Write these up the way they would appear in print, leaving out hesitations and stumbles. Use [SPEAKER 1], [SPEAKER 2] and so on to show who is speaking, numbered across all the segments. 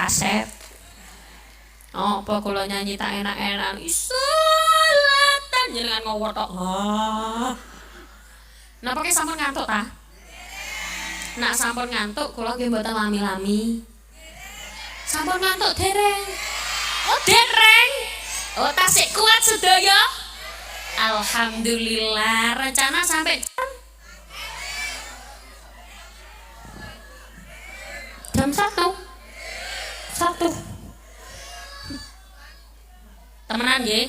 [SPEAKER 1] kaset. Apa kula nyanyi tak enak-enak Isolatan jenengan ngowor tok. Napa ki sampun ngantuk ta? Nak sampun ngantuk kula nggih mboten lami-lami. Sampun ngantuk dereng. Oh dereng. Oh tasik kuat sedaya. Alhamdulillah rencana sampai jam 1. Temenan nggih?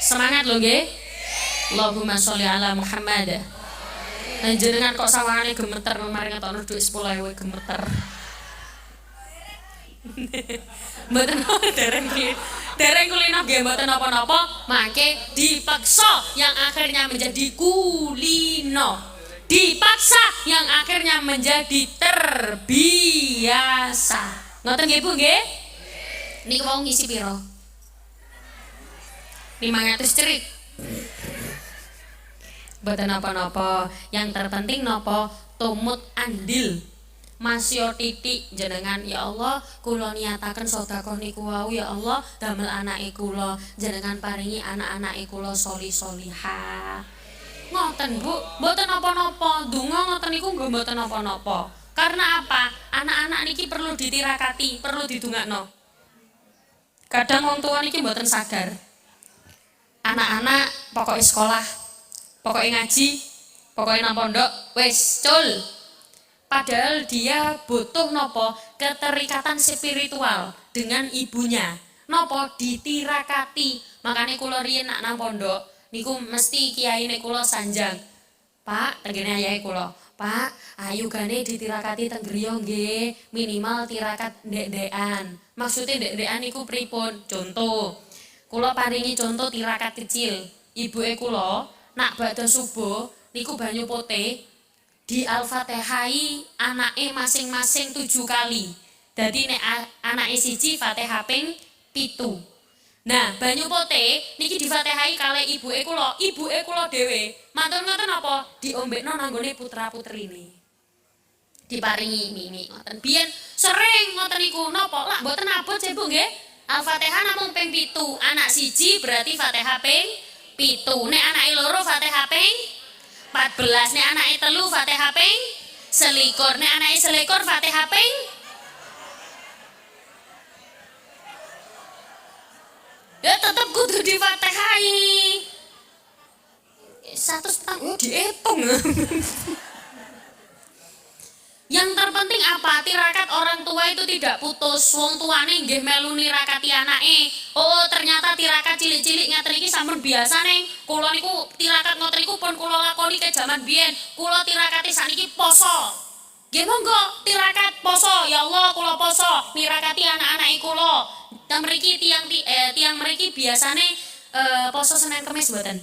[SPEAKER 1] Semangat lho nggih. Allahumma sholli ala Muhammad. Jenengan kok sawangane gemeter mari ngetokno dhuwit 10.000 gemeter. Mboten dereng kulino nggih mboten napa-napa, mangke dipaksa yang akhirnya menjadi kulino. Dipaksa yang akhirnya menjadi terbiasa. Ngoten nggih Bu nggih? Niku mau ngisi piro? 500 cerik. Mboten napa-napa, yang terpenting napa tumut andil. Masya titik jenengan ya Allah kula niataken sedekah niku wau ya Allah damel anake kula jenengan paringi anak-anake kula sholih-sholihah. Ngoten Bu, mboten napa-napa, donga ngoten niku nggih mboten napa-napa. Karena apa? Anak-anak niki perlu ditirakati, perlu didongakno. Kadang wong tua niki mboten sadar. Anak-anak pokoknya sekolah, pokoknya ngaji, pokoknya nang pondok, wis cul. Padahal dia butuh nopo keterikatan spiritual dengan ibunya. Nopo ditirakati. Makanya kula riyen nak nang pondok niku mesti kiyaine kula sanjang. Pak, tengene ayahe kula. Pak, ayu gane ditirakati teng griya nggih, minimal tirakat ndek-ndekan. Maksude ndek-ndekan niku pripun? Contoh. Kula paringi contoh tirakat kecil. Ibuke kula nak badhe subuh niku banyu putih di Al-Fatihai anake masing-masing 7 kali. Dadi nek anake siji Fatihah ping 7. Nah, banyu putih niki di Fatihai kalih ibuke kula dhewe. Mantun ngoten apa? Diombekno nanggone putra-putrine. Diparingi mimi ngoten. Biyen sering ngoten niku napa? Lah mboten abot sih Bu nggih. Al-Fatihah namung ping 7. Anak siji berarti Fatihah ping 7. Nek anake loro Fatihah ping 14, nek anake telu Fatihah ping 21, nek anake 21 Fatihah ping ya tetep kudu di Fatihai. 1,5 dihitung. Yang terpenting apa? Tirakat orang tua itu tidak putus. Wong tuane nggih melu nirakati anake. Oh, ternyata tirakat cilik-cilik ngaten iki sampun biasa neng. Kula niku tirakat ngoten niku pun kula lakoni ke jaman biyen. Kula tirakati saniki poso. Nggih monggo tirakat poso. Ya Allah, kula poso nirakati anak-anake kula. Teng mriki tiang mriki biasane poso Senin Kamis mboten?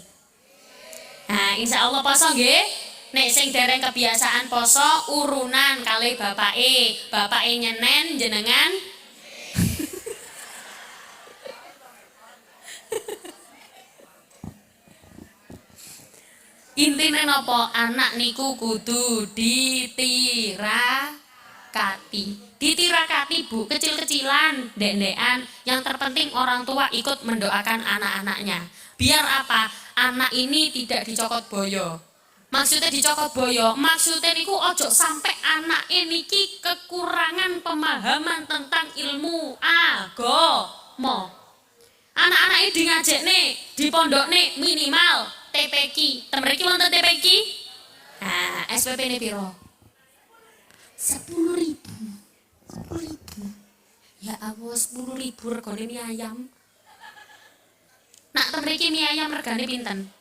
[SPEAKER 1] Nah, insyaallah poso nggih. Nek sing dereng kebiasaan poso urunan kalih bapake nyenen jenengan intine napa anak niku kudu ditirakati Bu, kecil-kecilan ndek-ndekan. Yang terpenting orang tua ikut mendoakan anak-anaknya biar apa? Anak ini tidak dicokot boyo. Maksudnya dicokot boyo, maksudnya niku ojo sampai anak niki kekurangan pemahaman tentang ilmu agama. Anak-anak ini di ngajak nih, di pondok nih minimal TPQ. Temeriki wonten TPQ? Nah, SPP ini piro? 10.000. Ya Allah, 10.000 regane mie ayam. Nak temeriki mie ayam regane pinten?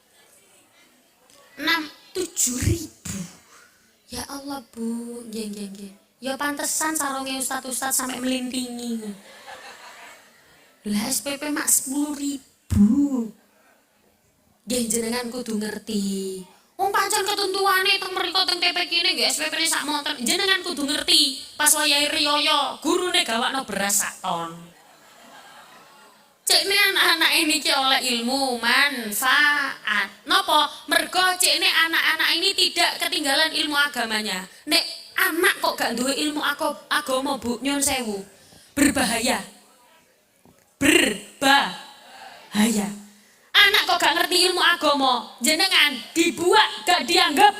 [SPEAKER 1] 7.000. Ya Allah Bu, nggih. Ya pantesan sarunge ustaz-ustaz sampai melintingi. Lah SPP mak 10.000. Nggih jenengan kudu ngerti. Wong pancen ketentuane teng mriko teng TPQ ne nggih SPP-ne sak monten. Jenengan kudu ngerti. Pas wayahe riyaya, gurune gawakno beras sak ton. Cekne anak-anak ini oleh ilmu manfaat. Nopo? Mergo cekne anak-anak ini tidak ketinggalan ilmu agamanya. Nek anak kok gak duwe ilmu agama Bu, nyun sewu. berbahaya. Berbahaya. Anak kok gak ngerti ilmu agama, jenengan dibuat gak dianggap.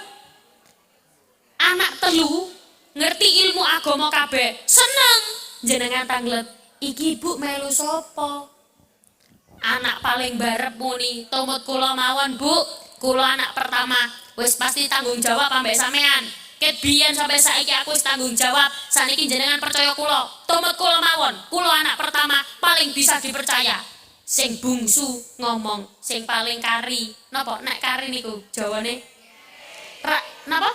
[SPEAKER 1] Anak telu ngerti ilmu agama kabeh, seneng. Jenengan tanglet, iki ibu melu sapa? Anak paling barep muni, tumut kula mawon bu, kula anak pertama, wis pasti tanggung jawab ambek sampean. Ket biyen sampai saiki aku wis tanggung jawab, saniki jenengan percaya kula, tumut kula mawon, kula anak pertama paling bisa dipercaya. Sing bungsu ngomong, sing paling kari, napa nek kari niku jawane? Napa?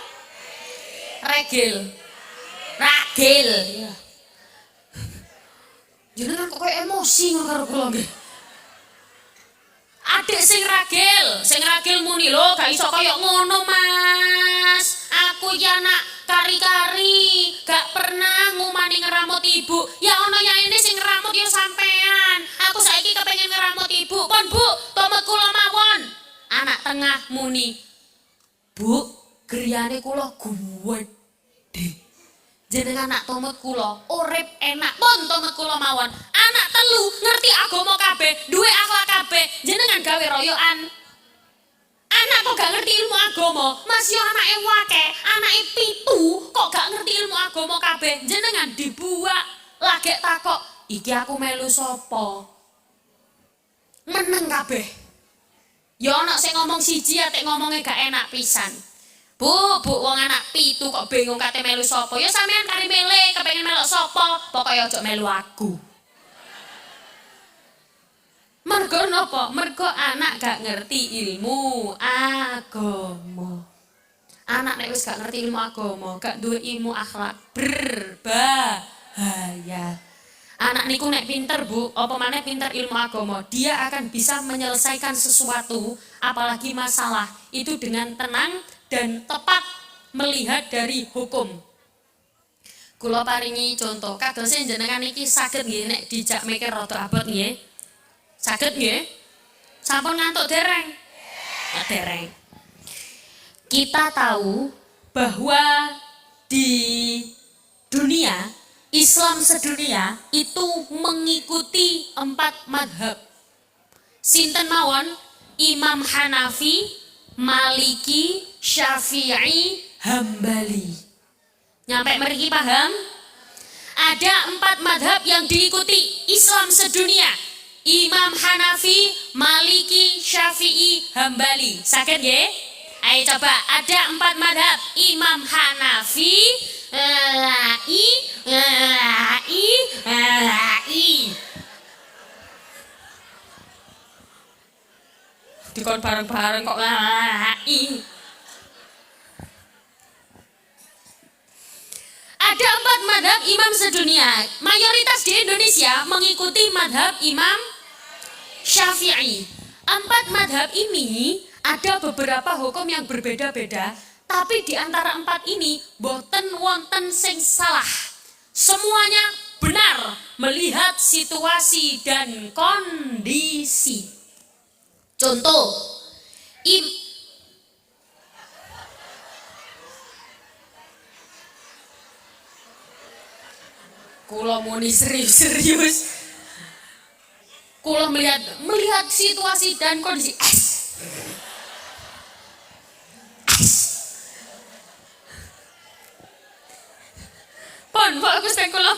[SPEAKER 1] Regil. Ragil. Ya. Jenengan kok kayak emosi ngono karo kula nggih. Adik sing ragil muni lho, gak iso kaya ngono Mas. Aku ya anak kari-kari, gak pernah ngumani ngeramut ibu. Ya ono ya ini sing ngeramut ya sampean. Aku saiki kepengen ngeramut ibu. Pon bu, tumut kula mawon. Anak tengah muni, bu, griyane kula gede. Jenengan anak tumut kula, urip enak. Pon tumut kula mawon. Anak telu ngerti agama kabeh, duwe akhlak kabeh. Jenengan gawe royokan. Anak kok gak ngerti ilmu agama, Mas yo anake akeh, anake 7 kok gak ngerti ilmu agama kabeh. Jenengan dibuak lagi takok, iki aku melu sapa? Meneng kabeh. Yo ana sing ngomong siji atik ngomongnya gak enak pisan. Bu, wong anak 7 kok bingung kate melu sapa? Ya sampean kari milih kepengen melok sapa? Pokoke aja melu aku. Mergo napa? Mergo anak gak ngerti ilmu agama. Anak nek wis gak ngerti ilmu agama, gak duwe ilmu akhlak, berbahaya. Anak niku nek pinter bu, apa maneh pinter ilmu agama, dia akan bisa menyelesaikan sesuatu, apalagi masalah, itu dengan tenang dan tepat melihat dari hukum. Kula paringi contoh, kadosé jenengan iki saged nggih nek dijak mikir rada abot nggih. Saged nggih? Sampun ngantuk dereng? Dereng. Kita tahu bahwa di dunia Islam sedunia itu mengikuti 4 madhab. Sinten mawon? Imam Hanafi, Maliki, Syafi'i, Hambali. Nyampe mriki paham? Ada 4 madhab yang diikuti Islam sedunia. Imam Hanafi, Maliki, Syafi'i, Hambali. Saged nggih? Ayo coba, ada 4 madhab. Imam Hanafi, dikon bareng-bareng kok Ada 4 madhab imam sedunia. Mayoritas di Indonesia mengikuti madhab Imam Syafi'i. 4 madhab ini ada beberapa hukum yang berbeda-beda, tapi di antara 4 ini boten wonten sing salah. Semuanya benar melihat situasi dan kondisi. Contoh, kula muni serius. Kula melihat situasi dan kondisi. Pon, bagus teh kula.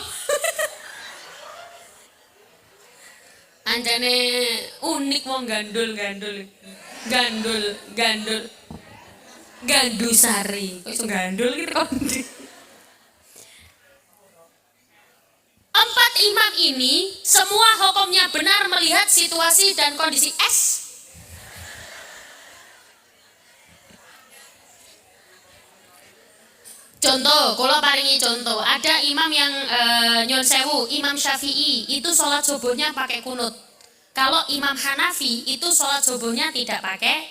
[SPEAKER 1] Anjane unik wong gandul. Gandusari. Kok iso gandul iki kondi. 4 imam ini semua hukumnya benar melihat situasi dan kondisi. Contoh, kalau paringi contoh, ada imam yang nyun sewu, Imam Syafi'i itu sholat subuhnya pakai kunut. Kalau Imam Hanafi itu sholat subuhnya tidak pakai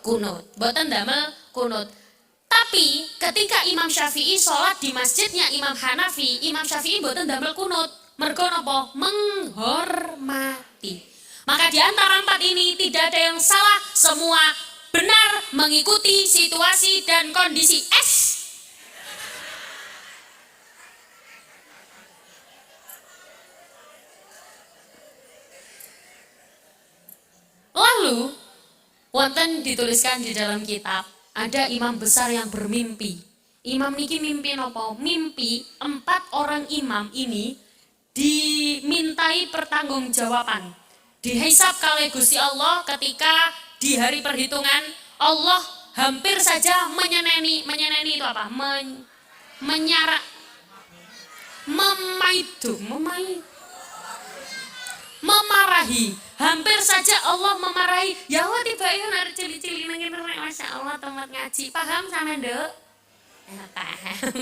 [SPEAKER 1] kunut, boten damel kunut. Tapi ketika Imam Syafi'i sholat di masjidnya Imam Hanafi, Imam Syafi'i boten damel kunut. Mergo napa? Menghormati. Maka di antara 4 ini tidak ada yang salah, semua benar mengikuti situasi dan kondisi. Wonten dituliskan di dalam kitab, ada imam besar yang bermimpi. Imam niki mimpi nopo? Mimpi 4 orang imam ini dimintai pertanggungjawaban. Dihisab kalih Gusti Allah ketika di hari perhitungan Allah hampir saja menyeneni itu apa? Menyarak memarahi. Hampir saja Allah memarahi. Ya Allah tiba ya nari cili-cili nangin rek Masya Allah tempat ngaji. Paham sama Dek? Paham.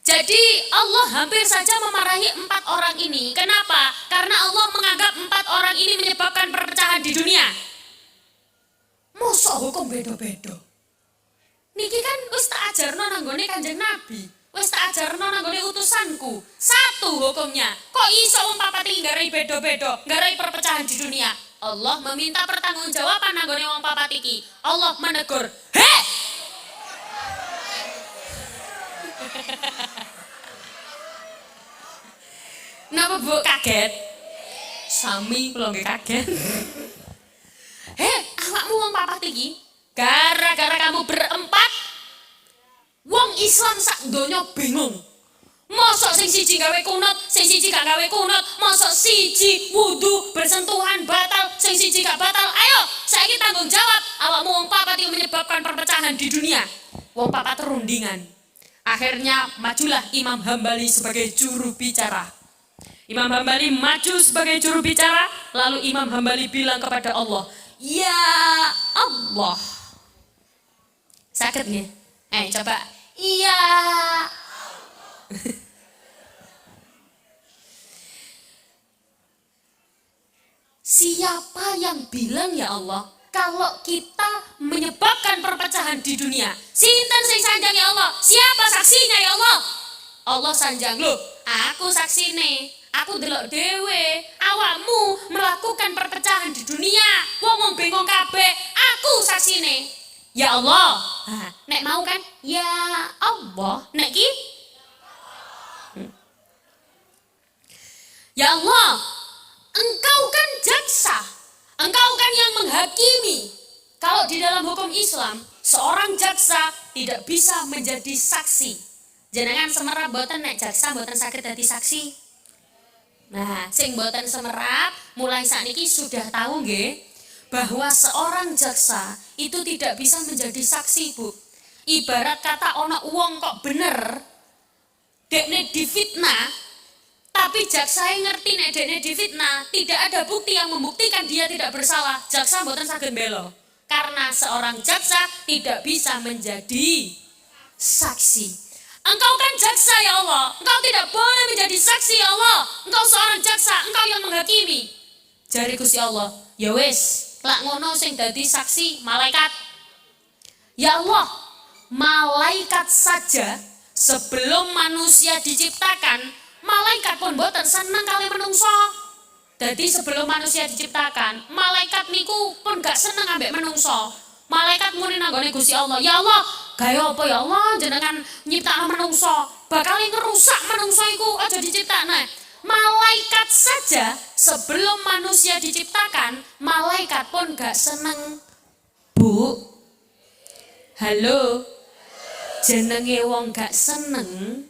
[SPEAKER 1] Jadi Allah hampir saja memarahi 4 orang ini. Kenapa? Karena Allah menganggap 4 orang ini menyebabkan perpecahan di dunia. Masa hukum beda-beda? Niki kan wis tak ajarno nanggone Kanjeng Nabi. Wis tak ajarno nanggone utusanku. Satu hukumnya. Kok iso wong papat iki nggarai beda-beda, nggarai perpecahan di dunia? Allah meminta pertanggungjawaban nanggone wong papat iki. Allah menegur, "Heh!" Napa Bu kaget? Sami kula nggih kaget. Heh, awakmu wong papat iki, gara-gara kamu berempat, wong Islam sak donya bingung. Mosok sing siji gawe kunut, sing siji gak gawe kunut, mosok siji wudu bersentuhan batal, sing siji gak batal. Ayo, saiki tanggung jawab. Awakmu wong papat iki menyebabkan perpecahan di dunia. Wong papat rundingan. Akhirnya majulah Imam Hambali sebagai juru bicara. Imam Hambali maju sebagai juru bicara, lalu Imam Hambali bilang kepada Allah, "Ya Allah." Sakit nih? Coba. Ya. Siapa yang bilang ya Allah kalau kita menyebabkan perpecahan di dunia? Sinten sing sanjang ya Allah? Siapa saksinya ya Allah? Allah sanjang, loh, aku saksine. Aku delok dhewe, awakmu melakukan perpecahan di dunia. Wong bingung kabeh, aku saksine. Ya Allah. Nek mau kan? Ya Allah. Nek ki? Ya Allah, Engkau kan jaksa. Engkau kan yang menghakimi. Kalau di dalam hukum Islam, seorang jaksa tidak bisa menjadi saksi. Jenengan semerap boten nek jaksa boten saged dadi saksi. Nah, sing boten semerap mulai sakniki sudah tahu nggih bahwa seorang jaksa itu tidak bisa menjadi saksi, Bu. Ibarat kata ana wong kok bener dekne difitnah, tapi jaksa ngerti nek dekne difitnah, tidak ada bukti yang membuktikan dia tidak bersalah. Jaksa boten saged mbela. Karena seorang jaksa tidak bisa menjadi saksi. Engkau kan jaksa ya Allah, engkau tidak boleh menjadi saksi ya Allah. Engkau seorang jaksa, engkau yang menghakimi. Jari Gusti Allah, ya wis, lak ngono sing dadi saksi malaikat. Ya Allah, malaikat saja sebelum manusia diciptakan, malaikat pun boten seneng kali menungso. Jadi sebelum manusia diciptakan, malaikat niku pun gak seneng ambek menungso. Malaikat muni nanggone Gusti Allah, ya Allah, gaya apa ya Allah jenengan nyiptakno menungso, bakal ngerusak menungso iku aja diciptakne. Malaikat saja sebelum manusia diciptakan, malaikat pun gak seneng. Bu, halo, jenenge wong gak seneng,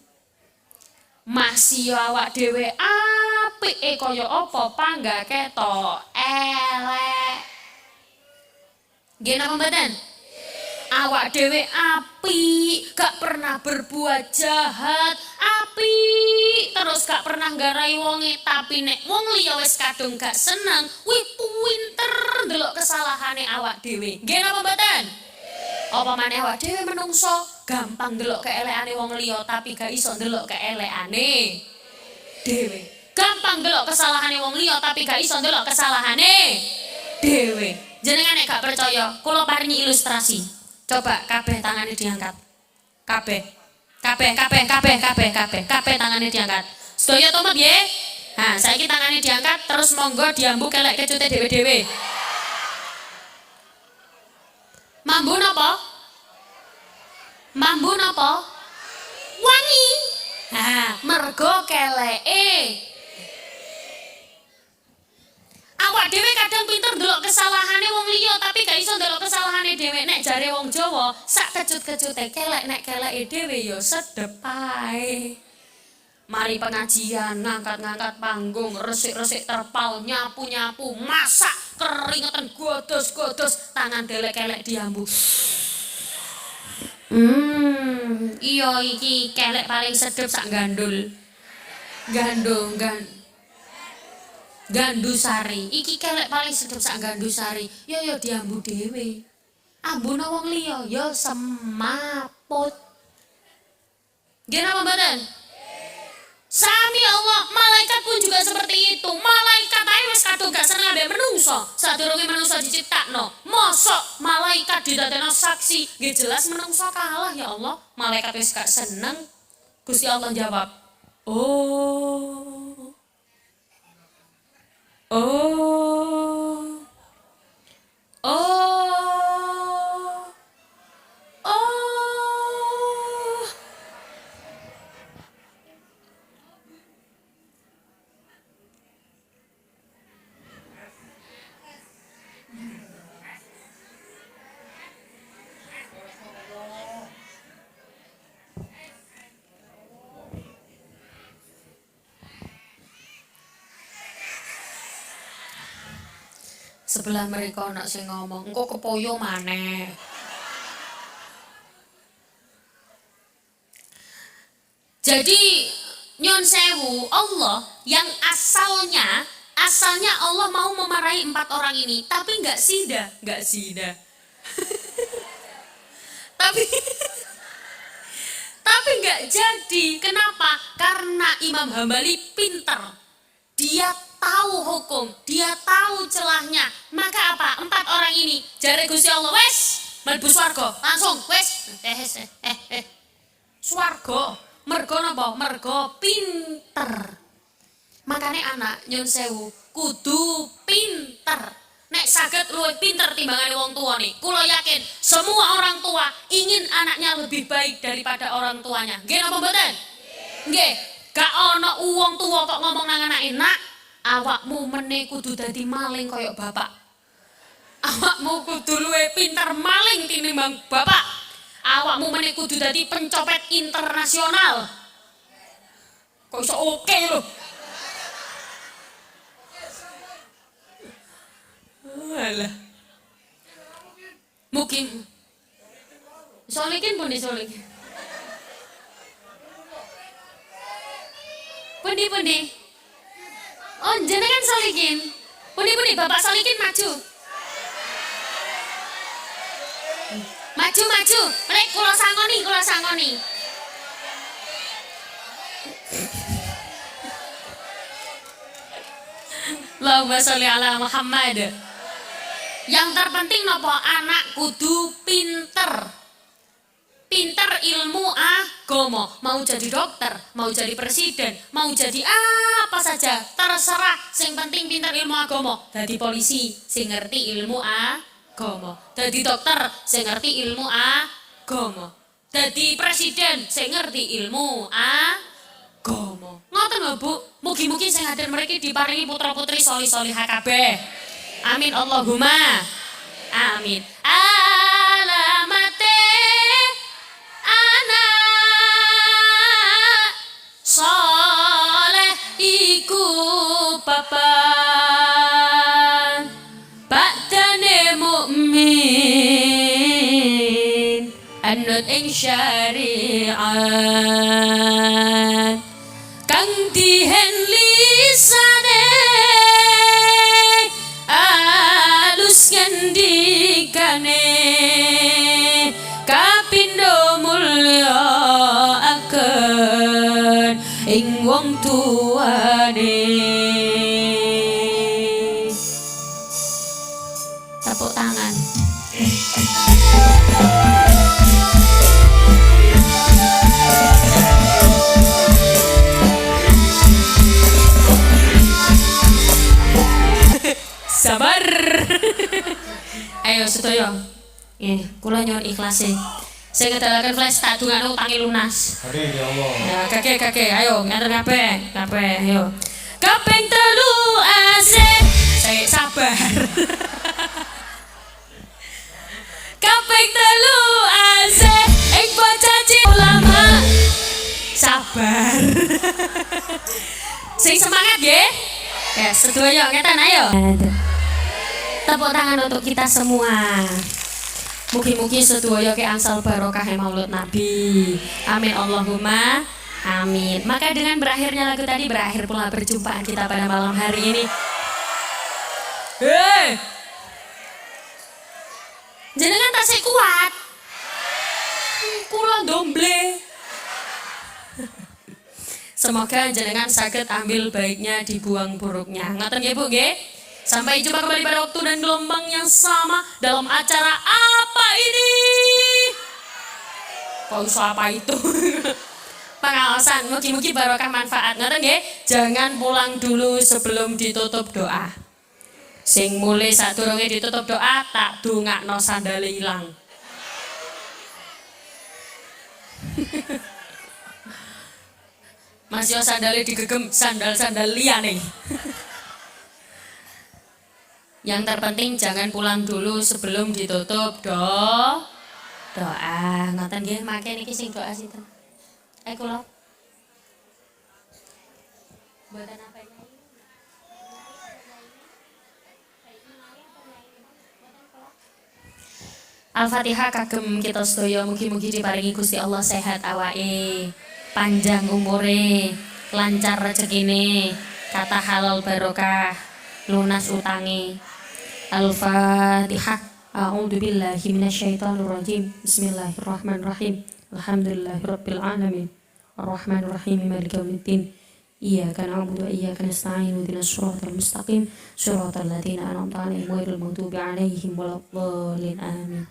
[SPEAKER 1] masih awak dhewe apike kaya apa panggake to elek. Nggih napa mboten? Awak dhewe apik, gak pernah berbuat jahat, apik terus gak pernah nggarai wonge, tapi nek wong liya wis kadung gak seneng, wih pinter ndelok kesalahane awak dhewe. Nggih napa mboten? Apa maneh awak dhewe menungso gampang ndelok keelekane wong liya tapi gak iso ndelok keelekane dhewe. Gampang ndelok kesalahane wong liya tapi gak iso ndelok kesalahane dhewe. Jenengan nek gak percaya, kula paringi ilustrasi. Coba kabeh tangane diangkat. Kabeh tangane diangkat. Sedaya tomat nggih? Nah, saiki tangane diangkat terus monggo diambu kelek kecute dhewe-dhewe. Mambu napa? Mambu napa? Wangi. Mergo keleke. awak dhewe kadang pinter ndelok kesalahane wong liya tapi gak iso ndelok kesalahane dhewe. Nek jare wong Jawa, sak kecut-kecute kelek nek keleke dhewe ya sedep ae. Mari pengajian, ngangkat-ngangkat panggung, resik-resik terpal, nyapu-nyapu, masak, keringetan godos-godos, tangan delek-kelek diambu. Iya iki kelek paling sedep sak gandul. Gandusari. Iki kelek paling sedep sak Gandusari. Yo diambu dhewe. Ambune wong liya ya semaput. Nggih napa mboten? Sami Allah, malaikat pun juga seperti itu. Malaikat ae wis kadung gak seneng ambek menungso. Sadurunge menungso diciptakno, mosok malaikat didadekno saksi. Nggih jelas menungso kalah ya Allah. Malaikat wis gak seneng. Gusti Allah jawab, "Oh. Oh. Oh. Oh." Sebelah mereka nak sing ngomong, engko kepoyo maneh. Jadi nyon sewu, Allah yang asalnya Allah mau memarahi 4 orang ini, tapi nggak sida. tapi nggak jadi. Kenapa? Karena Imam Hambali pinter. Dia tahu hukum, dia tahu celahnya. Maka apa? 4 orang ini jare Gusti Allah, wes mlebu swarga langsung, wes swarga. Mergo napa? Mergo pinter. Makane anak nyun sewu kudu pinter. Nek saged luwih pinter timbangane wong tua nih. Kula yakin semua orang tua ingin anaknya lebih baik daripada orang tuanya. Nggih napa mboten? Nggih. Gak ana wong tua kok ngomong nang anake, "Nak, awakmu meneh kudu dadi maling koyok bapak. Awakmu kudu luwih pinter maling tinimbang bapak. Awakmu meneh kudu dadi pencopet internasional." Kok iso oke lho. Alah. Mungkin solikin pun disolikin. Pundi. Oh, jenengan solikin. Pundi bapak solikin maju. Maju. Lek kula sangoni. Allahumma sholli ala Muhammad. Yang terpenting nopo anak kudu pinter. Pinter ilmu agama. Mau jadi dokter, mau jadi presiden, mau jadi apa saja, terserah. Sing penting pinter ilmu agama. Dadi polisi, sing ngerti ilmu agama. Dadi dokter, sing ngerti ilmu agama. Dadi presiden, sing ngerti ilmu agama. Ngoten lho Bu. Mugi-mugi sing hadir mriki diparingi putra-putri solih-solihah kabeh. Amin Allahumma. Amin. Alamate anak soleh iku papan badane mukmin anut ing syariat kang dihen lisane alus ngendikane kapindo mulya akan ing wong tuane. Tepuk tangan. Sabar. Ayo sedaya. Nggih, kula nyuwun ikhlase. Sing ngedalaken flash tak dungakno utange lunas.
[SPEAKER 2] Amin ya Allah.
[SPEAKER 1] Ya, kakek, ayo ngatur kabeh, ayo. Kaping 3 asik Saya sabar. Kaping telu asik ing bocah ulama. Sabar. Sing semangat nggih. Ya, sedaya ngeten ayo. Tepuk tangan untuk kita semua. Mugi-mugi sedaya ke angsal barokah Maulid Nabi. Amin Allahumma amin. Maka dengan berakhirnya lagu tadi berakhir pula perjumpaan kita pada malam hari ini. Hei, jenengan tasik kuat. Kula domble. Semoga jenengan sakit ambil baiknya dibuang buruknya. Ngoten nggih Bu nggih? Sampai jumpa kembali pada waktu dan gelombang yang sama dalam acara apa ini? Kok usah apa itu? Pengawasan, mugi-mugi barokah manfaat. Ngoten nggih? Jangan pulang dulu sebelum ditutup doa. Sing mulai sadurunge ditutup doa tak dongakno sandale ilang. Mas yo sandale digegem sandal-sandal liyane. Yang terpenting jangan pulang dulu sebelum ditutup doa. Ngoten nggih, mangke niki sing doa sinten? Kula. Mboten apa ya. Al-Fatihah kagem kita sedaya mugi-mugi diparingi Gusti Allah sehat awake, panjang umure, lancar rezekine, kata halal barokah, lunas utange. Al-Fatihah. A'udzu billahi minasyaitonir rajim. Bismillahirrahmanirrahim. Alhamdulillahirabbil alamin. Arrahmanir rahim maliki yaumiddin. Iyyaka na'budu wa iyyaka nasta'in. Ihdinas shiratal mustaqim. Shiratal ladzina an'amta 'alaihim ghairil maghdubi 'alaihim waladdallin. Amin.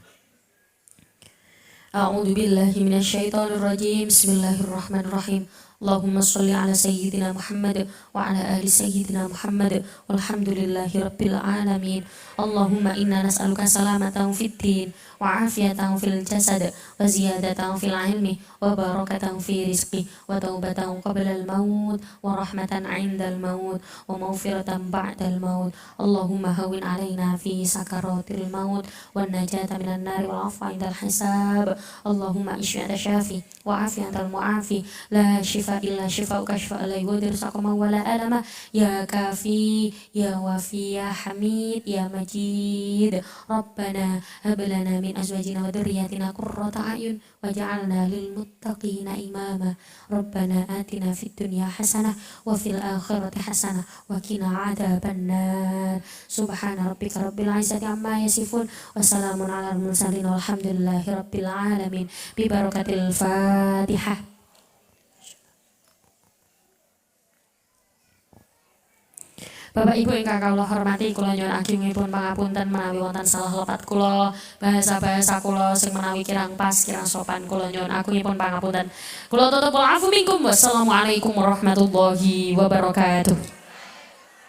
[SPEAKER 1] A'udzu billahi minasyaitonir rajim. Bismillahirrahmanirrahim. Allahumma sholli ala sayyidina Muhammad wa ala ali sayyidina Muhammad walhamdulillahi rabbil alamin. Allahumma inna nas'aluka salamatan fid din wa afiyatan fil jasad wa ziyadatan fil ilmi wa barakatan fi rizqi wa taubatan qabla al maut wa rahmatan 'inda al maut wa maghfiratan ba'da al maut. Allahumma hawwin 'alaina fi sakaratil maut wan najata minan nar wal 'afwa 'indal hisab. Allahumma ishfi anta syafi wa afi antal mu'afi la shifa illa shifauka shifa la yughadiru saqama wa la alama. Ya kafi ya wafi ya hamid ya majid. Rabbana hab lana min azwajina wa dhurriyyatina qurrata a'yun waj'alna lil muttaqina imama. Rabbana atina fid dunya hasanah wa fil akhirati hasanah wa qina adzabannar. Subhana rabbika rabbil izzati amma yasifun wa salamun alal mursalin walhamdulillahi rabbil alamin. Bi barakatil Fatihah. Bapak Ibu ingkang kula hormati, kula nyuwun agungipun pangapunten menawi wonten salah lepat kula, bahasa-bahasa kula sing menawi kirang pas, kirang sopan, kula nyuwun agungipun pangapunten. Kula tutup afu minkum. Wassalamualaikum warahmatullahi wabarakatuh.